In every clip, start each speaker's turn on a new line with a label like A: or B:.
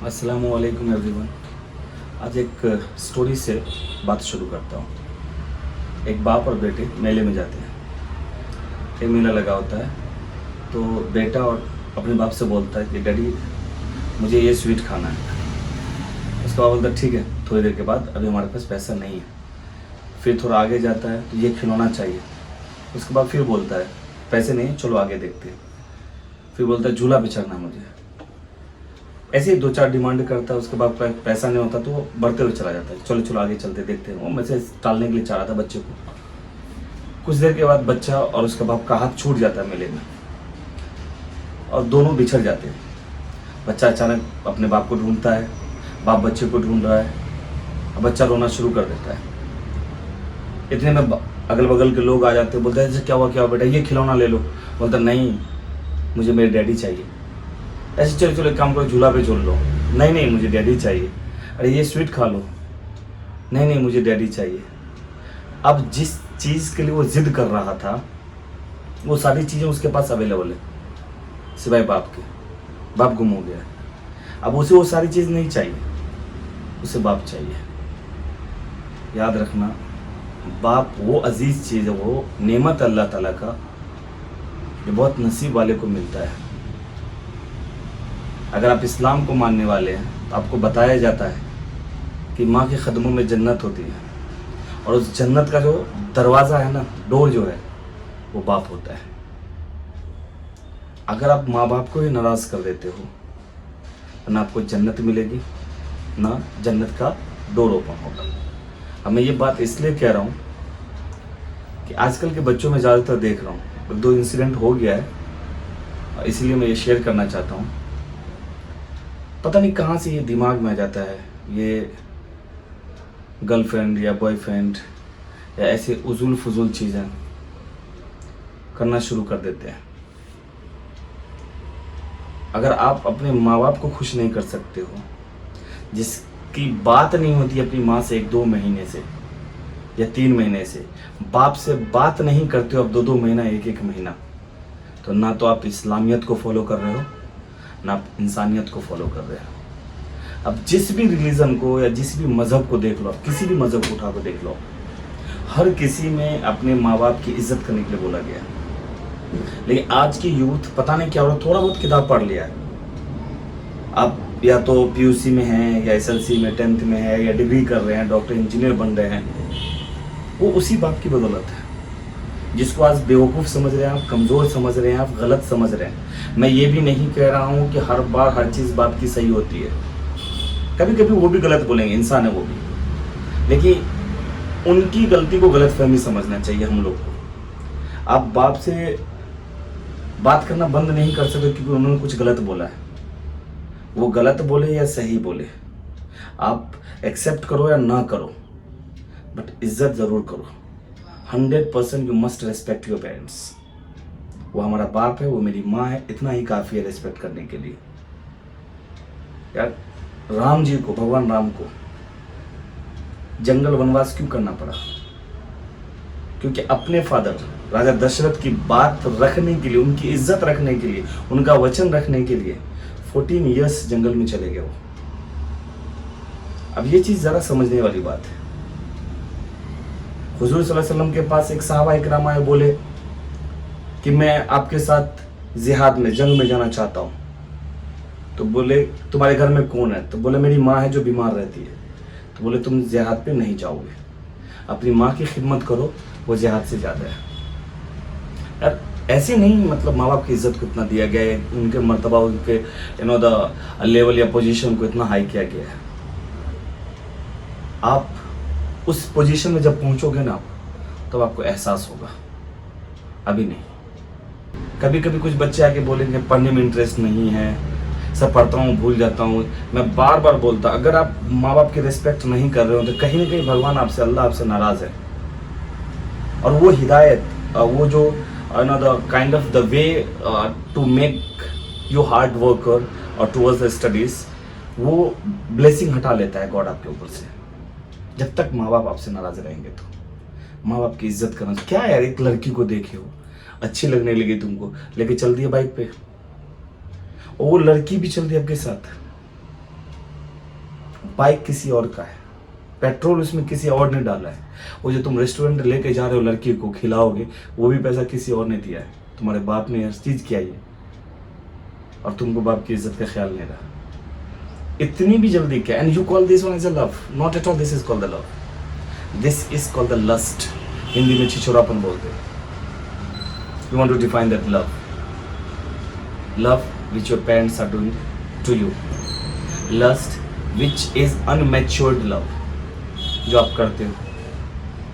A: अस्सलामु अलैकुम एवरीवन। आज एक स्टोरी से बात शुरू करता हूँ। एक बाप और बेटे मेले में जाते हैं। एक मेला लगा होता है तो बेटा और अपने बाप से बोलता है कि डैडी मुझे ये स्वीट खाना है। उसका बाप बोलता है ठीक है, थोड़ी देर के बाद अभी हमारे पास पैसा नहीं है। फिर थोड़ा आगे जाता है तो ये खिलौना चाहिए। उसके बाद फिर बोलता है पैसे नहीं, चलो आगे देखते हैं। फिर बोलता है झूला पे चढ़ना मुझे। ऐसे ही दो चार डिमांड करता है। उसके बाद पैसा नहीं होता तो वो बढ़ते हुए चला जाता है, चलो चलो आगे चलते देखते हैं। वो मैसेज टालने के लिए चाह रहा था बच्चे को। कुछ देर के बाद बच्चा और उसके बाप का हाथ छूट जाता है मेले में और दोनों बिछड़ जाते हैं। बच्चा अचानक अपने बाप को ढूंढता है, बाप बच्चे को ढूंढ रहा है और बच्चा रोना शुरू कर देता है। इतने में अगल बगल के लोग आ जाते हैं, बोलते हैं क्या हुआ बेटा, ये खिलौना ले लो। बोलता नहीं, मुझे मेरे डैडी चाहिए। ऐसे चलो चलो एक काम करो, झूला पे झूल लो। नहीं नहीं, मुझे डैडी चाहिए। अरे ये स्वीट खा लो। नहीं नहीं, मुझे डैडी चाहिए। अब जिस चीज़ के लिए वो जिद कर रहा था वो सारी चीज़ें उसके पास अवेलेबल है सिवाय बाप के। बाप गुम हो गया है। अब उसे वो सारी चीज़ नहीं चाहिए, उसे बाप चाहिए। याद रखना, बाप वो अजीज़ चीज़ है, वो नेमत अल्लाह ताला का, जो बहुत नसीब वाले को मिलता है। अगर आप इस्लाम को मानने वाले हैं तो आपको बताया जाता है कि माँ के कदमों में जन्नत होती है और उस जन्नत का जो दरवाज़ा है ना, डोर जो है, वो बाप होता है। अगर आप माँ बाप को ही नाराज़ कर देते हो तो ना आपको जन्नत मिलेगी, ना जन्नत का डोर ओपन होगा। अब मैं ये बात इसलिए कह रहा हूँ कि आजकल के बच्चों में ज़्यादातर देख रहा हूँ, दो इंसिडेंट हो गया है, इसलिए मैं ये शेयर करना चाहता हूँ। पता नहीं कहाँ से ये दिमाग में आ जाता है, ये गर्लफ्रेंड या बॉयफ्रेंड या ऐसे उजूल फजूल चीज़ें करना शुरू कर देते हैं। अगर आप अपने माँ बाप को खुश नहीं कर सकते हो, जिसकी बात नहीं होती अपनी माँ से 1-2 महीने से या 3 महीने से, बाप से बात नहीं करते हो अब 2-2 महीना, 1-1 महीना, तो ना तो आप इस्लामियत को फॉलो कर रहे हो, ना आप इंसानियत को फॉलो कर रहे हो। अब जिस भी रिलीजन को या जिस भी मज़हब को देख लो, किसी भी मज़हब को उठा कर देख लो, हर किसी में अपने माँ बाप की इज्जत करने के लिए बोला गया। लेकिन आज की यूथ पता नहीं क्या हो रहा, थोड़ा बहुत किताब पढ़ लिया है, अब या तो पीयूसी में है या एसएलसी में 10th में है या डिग्री कर रहे हैं, डॉक्टर इंजीनियर बन रहे हैं, वो उसी बाप की बदौलत है। जिसको आज बेवकूफ़ समझ रहे हैं आप, कमज़ोर समझ रहे हैं आप, गलत समझ रहे हैं। मैं ये भी नहीं कह रहा हूँ कि हर बार हर चीज़ बाप की सही होती है, कभी कभी वो भी गलत बोलेंगे, इंसान है वो भी। लेकिन उनकी गलती को गलतफहमी समझना चाहिए हम लोग को। आप बाप से बात करना बंद नहीं कर सकते क्योंकि उन्होंने कुछ गलत बोला है। वो गलत बोले या सही बोले, आप एक्सेप्ट करो या ना करो, बट इज्जत ज़रूर करो। 100% you must respect your parents. वो हमारा बाप है, वो मेरी माँ है, इतना ही काफ़ी है रेस्पेक्ट करने के लिए। यार राम जी को, भगवान राम को जंगल वनवास क्यों करना पड़ा? क्योंकि अपने फादर राजा दशरथ की बात रखने के लिए, उनकी इज्जत रखने के लिए, उनका वचन रखने के लिए 14 ईयर्स जंगल में चले गए वो। अब ये चीज़ ज़रा समझने वाली बात है। हुजूर सल्लल्लाहु अलैहि वसल्लम के पास एक सहाबा इकराम आए, बोले कि मैं आपके साथ जिहाद में, जंग में जाना चाहता हूँ। तो बोले तुम्हारे घर में कौन है? तो बोले मेरी माँ है जो बीमार रहती है। तो बोले तुम जिहाद पे नहीं जाओगे, अपनी माँ की खिदमत करो, वो जिहाद से ज़्यादा है। यार ऐसे नहीं, मतलब माँ बाप की इज्जत को इतना दिया गया है, उनके मर्तबा, उनके द लेवल या पोजीशन को इतना हाई किया गया है। आप उस पोजीशन में जब पहुंचोगे ना, तब आपको एहसास होगा, अभी नहीं। कभी कभी कुछ बच्चे आके बोलेंगे पढ़ने में इंटरेस्ट नहीं है, सब पढ़ता हूँ भूल जाता हूँ। मैं बार बार बोलता, अगर आप माँ बाप की रिस्पेक्ट नहीं कर रहे हो तो कहीं ना कहीं भगवान आपसे, अल्लाह आपसे नाराज़ है। और वो हिदायत, वो जो the kind of the way to make you hard worker और टूवर्ड्स द स्टडीज़, वो ब्लेसिंग हटा लेता है गॉड आपके ऊपर से। जब तक माँ बाप आपसे नाराज़ रहेंगे तो माँ बाप की इज्जत करना। क्या यार, एक लड़की को देखे हो, अच्छी लगने लगी तुमको, लेके चल दिया बाइक पे, और वो लड़की भी चल दी आपके साथ, बाइक किसी और का है, पेट्रोल उसमें किसी और ने डाला है, वो जो तुम रेस्टोरेंट लेके जा रहे हो लड़की को खिलाओगे वो भी पैसा किसी और ने दिया है, तुम्हारे बाप ने हर चीज़ किया है और तुमको बाप की इज्जत का ख्याल नहीं रहा। इतनी भी जल्दी क्या? And you call this one is a love? Not at all, this is called the love, this is called the lust. Hindi में छिछोरापन बोलते हैं। You want to define that love, love which your parents are doing to you, lust which is unmatured love, जो आप करते हो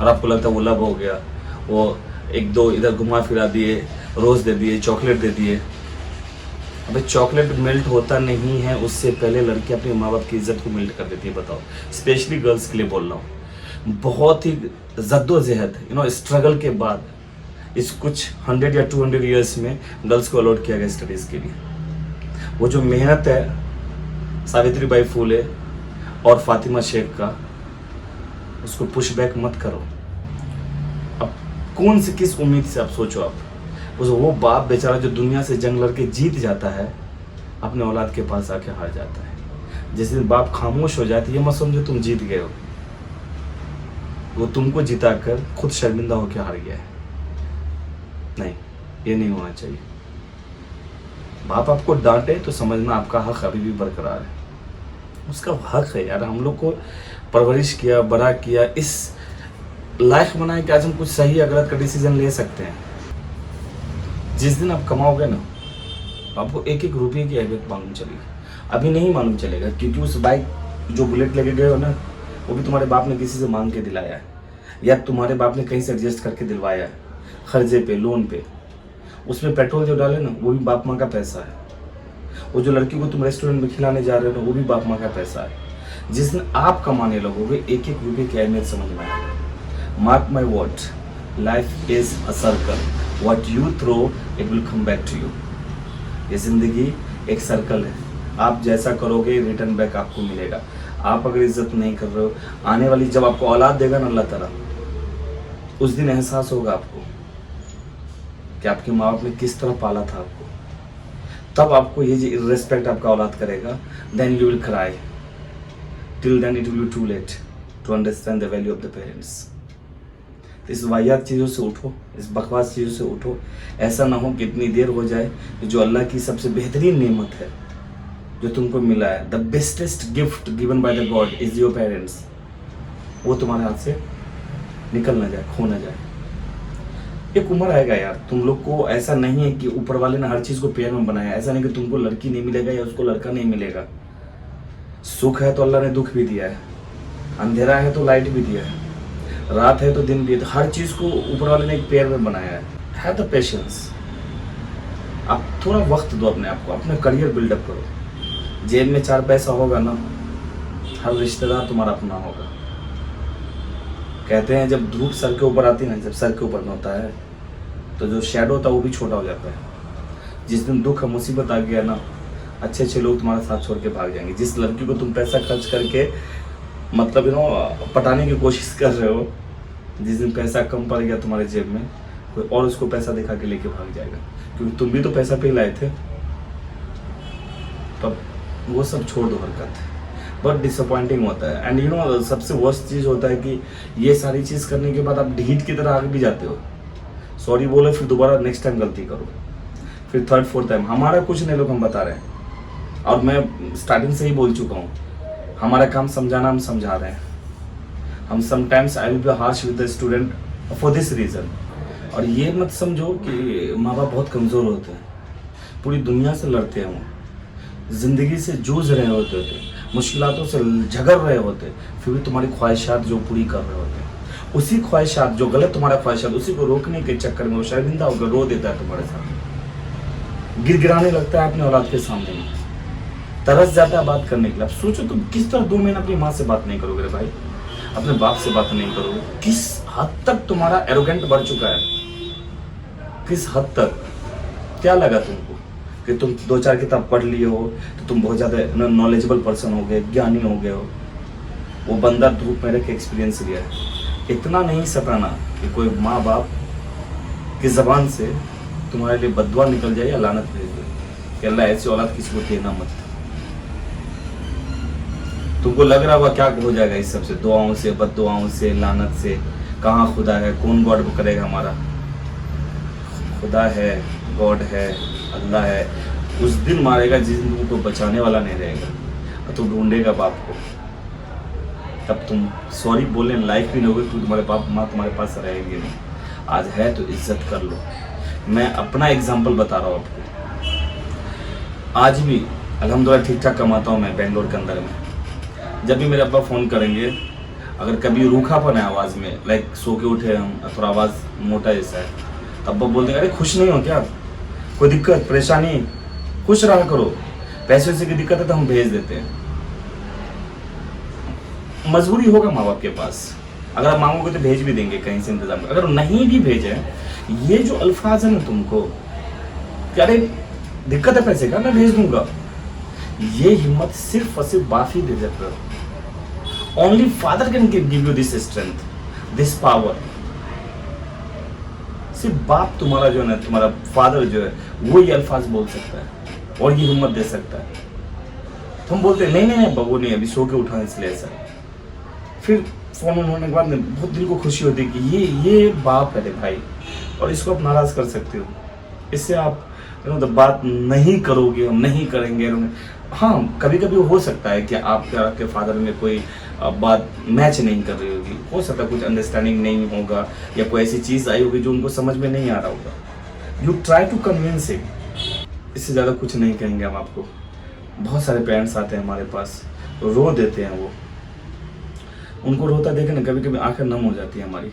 A: और आपको लगता है वो लव हो गया, वो एक दो इधर घुमा फिरा दिए, रोज़ दे दिए, चॉकलेट दे दिए। अबे चॉकलेट मेल्ट होता नहीं है, उससे पहले लड़की अपने माँ बाप की इज्जत को मेल्ट कर देती है। बताओ, स्पेशली गर्ल्स के लिए बोल रहा हूँ। बहुत ही जद्दोजहद स्ट्रगल के बाद इस कुछ 100 या 200 ईयर्स में गर्ल्स को अलॉट किया गया स्टडीज़ के लिए। वो जो मेहनत है सावित्री बाई फूले और फातिमा शेख का, उसको पुश बैक मत करो। अब कौन से किस उम्मीद से आप सोचो, आप वो बाप बेचारा जो दुनिया से जंग लड़के जीत जाता है, अपने औलाद के पास आके हार जाता है। जिस दिन बाप खामोश हो जाती है, ये मत समझो तुम जीत गए हो, वो तुमको जिता कर खुद शर्मिंदा होकर हार गया है। नहीं, ये नहीं होना चाहिए। बाप आपको डांटे तो समझना आपका हक अभी भी बरकरार है, उसका हक है यार। हम लोग को परवरिश किया, बड़ा किया, इस लायक बनाए कि आज हम कुछ सही या गलत का डिसीजन ले सकते हैं। जिस दिन आप कमाओगे ना, आपको एक एक रुपये की अहमियत मालूम चलेगी। अभी नहीं मालूम चलेगा, क्योंकि उस बाइक जो बुलेट लेके गए हो ना, वो भी तुम्हारे बाप ने किसी से मांग के दिलाया है, या तुम्हारे बाप ने कहीं से एडजस्ट करके दिलवाया है, खर्चे पे, लोन पे। उसमें पेट्रोल जो डाले ना, वो भी बाप माँ का पैसा है। वो जो लड़की को तुम रेस्टोरेंट में खिलाने जा रहे हो ना, वो भी बाप माँ का पैसा है। जिस दिन आप कमाने लगोगे, एक एक रुपये की अहमियत समझ में आएगा। Mark my word, life is a circle, what you throw it will come back to you. ये जिंदगी एक सर्कल है, आप जैसा करोगे रिटर्न बैक आपको मिलेगा। आप अगर इज्जत नहीं कर रहे हो, आने वाली जब आपको औलाद देगा ना अल्लाह ताला, उस दिन एहसास होगा आपको कि आपके माँ बाप ने किस तरह पाला था आपको। तब आपको ये जो रिस्पेक्ट आपका औलाद करेगा, then you will cry, till then it will be too late to understand the value of the parents. इस वाहियात चीज़ों से उठो, इस बकवास चीज़ों से उठो। ऐसा ना हो कि इतनी देर हो जाए जो अल्लाह की सबसे बेहतरीन नेमत है जो तुमको मिला है, the bestest gift given by the God is your parents, वो तुम्हारे हाथ से निकल ना जाए, खो ना जाए। एक उम्र आएगा यार, तुम लोग को ऐसा नहीं है कि ऊपर वाले ने हर चीज़ को पेड़ में बनाया। ऐसा नहीं कि तुमको लड़की नहीं मिलेगा या उसको लड़का नहीं मिलेगा। सुख है तो अल्लाह ने दुख भी दिया है, अंधेरा है तो लाइट भी दिया है, रात है तो दिन भी है। हर चीज़ को ऊपर वाले ने एक पेड़ में बनाया है। Have the patience. आप थोड़ा वक्त दो अपने आप को, अपना करियर बिल्डअप करो। जेब में 4 पैसा होगा ना, हर रिश्तेदार तुम्हारा अपना होगा। कहते हैं जब धूप सर के ऊपर आती है ना, जब सर के ऊपर में होता है तो जो शेडो होता है वो भी छोटा हो जाता है। जिस दिन दुख मुसीबत आ गया ना, अच्छे अच्छे लोग तुम्हारा साथ छोड़ के भाग जाएंगे। जिस लड़की को तुम पैसा खर्च करके मतलब पटाने की कोशिश कर रहे हो, जिस दिन पैसा कम पड़ गया तुम्हारे जेब में, कोई और उसको पैसा दिखा के लेके भाग जाएगा, क्योंकि तुम भी तो पैसा पे लाए थे। तब वो सब छोड़ दो हरकत, बहुत डिसअपॉइंटिंग होता है। एंड सबसे वर्स्ट चीज़ होता है कि ये सारी चीज़ करने के बाद आप ढीठ की तरह आगे भी जाते हो। सॉरी बोलो, फिर दोबारा नेक्स्ट टाइम गलती करो, फिर 3rd 4th टाइम। हमारा कुछ नहीं, लोग हम बता रहे हैं, और मैं स्टार्टिंग से ही बोल चुका हूँ, हमारा काम समझाना, हम समझा रहे हैं। हम sometimes I will be harsh with the student for this reason. और ये मत समझो कि माँ बाप बहुत कमज़ोर होते हैं, पूरी दुनिया से लड़ते हैं, वो ज़िंदगी से जूझ रहे होते थे, मुश्किलातों से झगड़ रहे होते, फिर भी तुम्हारी ख्वाहिशात जो पूरी कर रहे होते, उसी ख्वाहिशात जो गलत तुम्हारा ख्वाहिशात, उसी को रोकने के चक्कर में वो शर्मिंदा होकर रो देता है तुम्हारे साथ, गिड़गिड़ाने लगता है अपने औलाद के सामने में, तरस जाता है बात करने के लिए। अब सोचो तुम किस तरह 2 महीने अपनी माँ से बात नहीं करोगे भाई, अपने बाप से बात नहीं करोगे। किस हद तक तुम्हारा एरोगेंट बढ़ चुका है, किस हद तक। क्या लगा तुमको कि तुम 2-4 किताब पढ़ लिए हो तो तुम बहुत ज़्यादा नॉलेजेबल पर्सन हो गए, ज्ञानी हो गए हो। वो बंदा धूप में रह के एक्सपीरियंस लिया है। इतना नहीं सताना कि कोई माँ बाप की ज़बान से तुम्हारे लिए बददुआ निकल जाए या लानत भेज दे कि अल्लाह ऐसी औलाद किसी को देना मत। तुमको लग रहा होगा क्या हो जाएगा इस सबसे, दुआओं से, बद्दुआओं से, लानत से। कहाँ खुदा है, कौन गॉड को करेगा हमारा? खुदा है, गॉड है, अल्लाह है। उस दिन मारेगा जिस दिन तुमको बचाने वाला नहीं रहेगा, और तू ढूंढेगा बाप को, तब तुम सॉरी बोलने लायक भी नहीं होगे, तू तुम्हारे बाप माँ तुम्हारे पास रहेंगे नहीं। आज है तो इज्जत कर लो। मैं अपना एग्जाम्पल बता रहा हूँ आपको। आज भी अल्हम्दुलिल्लाह ठीक ठाक कमाता हूँ मैं बेंगलोर के अंदर में। जब भी मेरे अब्बा फ़ोन करेंगे, अगर कभी रूखापन है आवाज़ में, लाइक सो के उठे हम, थोड़ा आवाज़ मोटा जैसा है, तो अब्बा बोलते हैं अरे खुश नहीं हो क्या, कोई दिक्कत परेशानी, खुश रहा करो, पैसे वैसे की दिक्कत है तो हम भेज देते हैं। मजबूरी होगा माँ बाप के पास, अगर आप मांगोगे तो भेज भी देंगे कहीं से इंतजाम। अगर नहीं भी भेजे, ये जो अल्फाज है ना तुमको, क्या अरे दिक्कत है पैसे का, मैं भेज दूंगा, ये हिम्मत सिर्फ और सिर्फ बाप ही दे सकता है। Only father can give you this strength, this power. सिर्फ बाप तुम्हारा जो है ना, तुम्हारा फादर जो है, वो ये अल्फाज बोल सकता है और ये हिम्मत दे सकता है। तो हम बोलते हैं नहीं नहीं नहीं बबू नहीं, अभी सो के उठा इसलिए ऐसा। फिर फोन होने के बाद बहुत दिल को खुशी होती है कि ये बाप है रे भाई, और इसको आप नाराज कर सकते हो। इससे आप बात नहीं करोगे, हम नहीं करेंगे। हाँ, कभी कभी हो सकता है कि आपके फादर में कोई बात मैच नहीं कर रही होगी, हो सकता है कुछ अंडरस्टैंडिंग नहीं होगा, या कोई ऐसी चीज़ आई होगी जो उनको समझ में नहीं आ रहा होगा। You try to convince him, इससे ज़्यादा कुछ नहीं कहेंगे हम आपको। बहुत सारे पेरेंट्स आते हैं हमारे पास, रो देते हैं वो, उनको रोता देखे ना कभी कभी आंखें नम हो जाती है हमारी,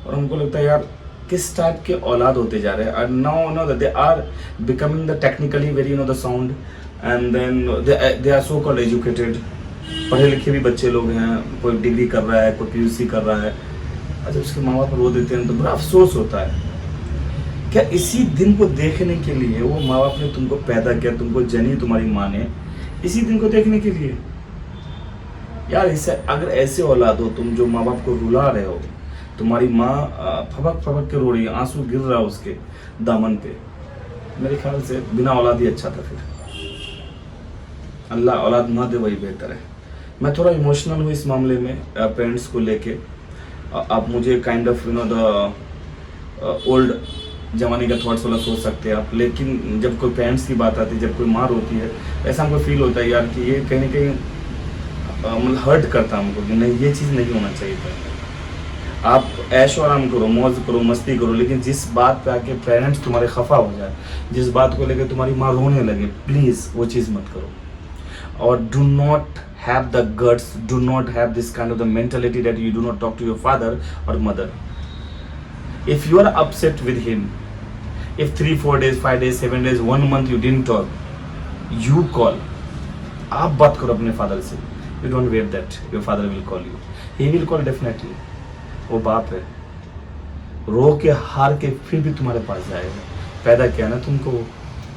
A: और हमको लगता है यार किस टाइप के औलाद होते जा रहे हैं। And now know that they are becoming the technically very the sound, and then they are so called educated. पढ़े लिखे भी बच्चे लोग हैं, कोई डिग्री कर रहा है, कोई PUC कर रहा है। अच्छा, उसके माँ बाप रो देते हैं तो बड़ा अफसोस होता है। क्या इसी दिन को देखने के लिए वो माँ बाप ने तुमको पैदा किया, तुमको जनी तुम्हारी माँ ने, इसी दिन को देखने के लिए? यार इससे अगर ऐसे औलाद हो तुम जो माँ बाप को रुला रहे हो, तुम्हारी माँ फबक फबक के रो रही है, आंसू गिर रहा है उसके दामन पे, मेरे ख्याल से बिना औलाद ही अच्छा था। फिर अल्लाह औलाद ना दे वही बेहतर है। मैं थोड़ा इमोशनल हूँ इस मामले में पेरेंट्स को लेके। आप मुझे काइंड ऑफ द ओल्ड जमाने का थॉट्स वाला सोच सकते हैं आप, लेकिन जब कोई पेरेंट्स की बात आती है, जब कोई माँ रोती है, ऐसा हमको फील होता है यार कि ये कहीं ना कहीं मतलब हर्ट करता हमको कि नहीं, ये चीज़ नहीं होना चाहिए था। आप ऐशो आराम करो, मौज करो, मस्ती करो, लेकिन जिस बात पे आके पेरेंट्स तुम्हारे खफा हो जाए, जिस बात को लेकर तुम्हारी माँ रोने लगे, प्लीज़ वो चीज़ मत करो। और do not have the guts, do not have this kind of the mentality that you do not talk to your father or mother. If you are upset with him, if 3 4 days 5 days 7 days 1 month you didn't talk, you call. आप बात करो अपने father से। You don't wait that your father will call you. He will call definitely. वो बाप है, रो के हार के फिर भी तुम्हारे पास जाएगा। पैदा किया ना तुमको,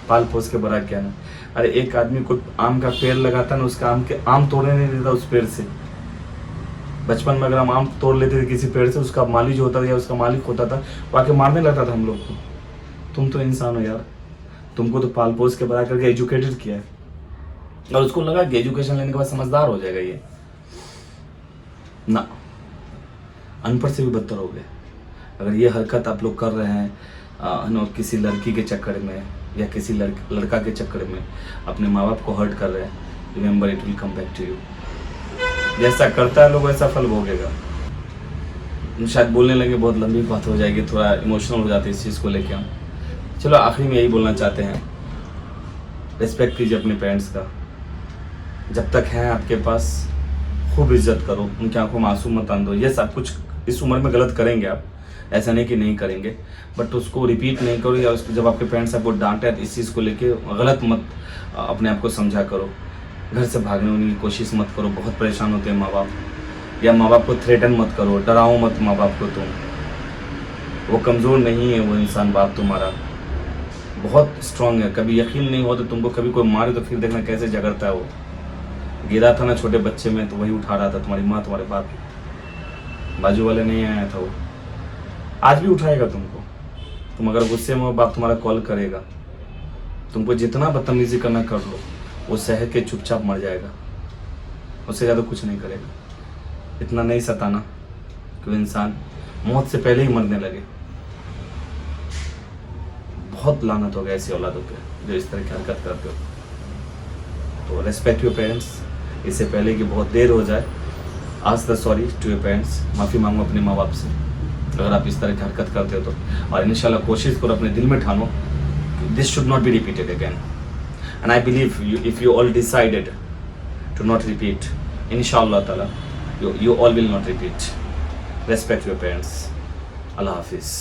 A: पाल पोस के बड़ा किया ना। अरे एक आदमी को आम का पेड़ लगाता ना, उसका आम तोड़ने नहीं देता उस पेड़ से। बचपन में अगर हम आम तोड़ लेते थे किसी पेड़ से, उसका माली जो होता था या उसका मालिक होता था, वो आके मारने लगता था हम लोग को। तुम तो इंसान हो यार, तुमको तो पाल पोस के बड़ा करके एजुकेटेड किया है, और उसको लगा कि एजुकेशन लेने के बाद समझदार हो जाएगा। ये ना, अनपढ़ से भी बदतर हो गए। अगर ये हरकत आप लोग कर रहे हैं किसी लड़की के चक्कर में या किसी लड़का के चक्कर में, अपने माँ बाप को हर्ट कर रहे हैं, remember it will come back to you. जैसा करता है लोग वैसा फल भोगेगा। शायद बोलने लगे बहुत लंबी बात हो जाएगी, थोड़ा इमोशनल हो जाते हैं इस चीज़ को लेके हम। चलो आखिरी में यही बोलना चाहते हैं, रिस्पेक्ट कीजिए अपने पेरेंट्स का, जब तक हैं आपके पास खूब इज्जत करो, उनकी आंखों में आंसू मत आंदो। ये सब कुछ इस उम्र में गलत करेंगे आप, ऐसा नहीं कि नहीं करेंगे, बट उसको रिपीट नहीं करो, या उसको जब आपके पेरेंट्स आपको डांटे तो इस चीज़ को लेके गलत मत अपने आप को समझा करो। घर से भागने की कोशिश मत करो, बहुत परेशान होते हैं माँ बाप। या माँ बाप को थ्रेटन मत करो, डराओ मत माँ बाप को तुम। वो कमज़ोर नहीं है, वो इंसान बाप तुम्हारा बहुत स्ट्रांग है। कभी यकीन नहीं हो तो तुमको कभी कोई मारे तो फिर देखना कैसे झगड़ता है वो। गिरा था ना छोटे बच्चे में तो वही उठा रहा था, तुम्हारी माँ तुम्हारे बाप, बाजू वाले नहीं आया था वो। आज भी उठाएगा तुमको। तुम अगर गुस्से में हो, बाप तुम्हारा कॉल करेगा, तुमको जितना बदतमीजी करना कर लो, वो सह के चुपचाप मर जाएगा। उससे ज़्यादा कुछ नहीं करेगा। इतना नहीं सताना कि वो इंसान मौत से पहले ही मरने लगे। बहुत लानत हो गया ऐसी औलादों पे जो इस तरह की हरकत करते हो। तो रेस्पेक्ट योर पेरेंट्स। इससे पहले कि बहुत देर हो जाए, आज the sorry to your parents. माफ़ी मांगो अपने माँ बाप से अगर आप इस तरह की हरकत करते हो तो। और इंशाल्लाह कोशिश करो, अपने दिल में ठानो this should not be repeated again. And I believe you, if you all decided to not repeat, इंशाल्लाह ताला you all will not repeat. Respect your parents. Allah Hafiz.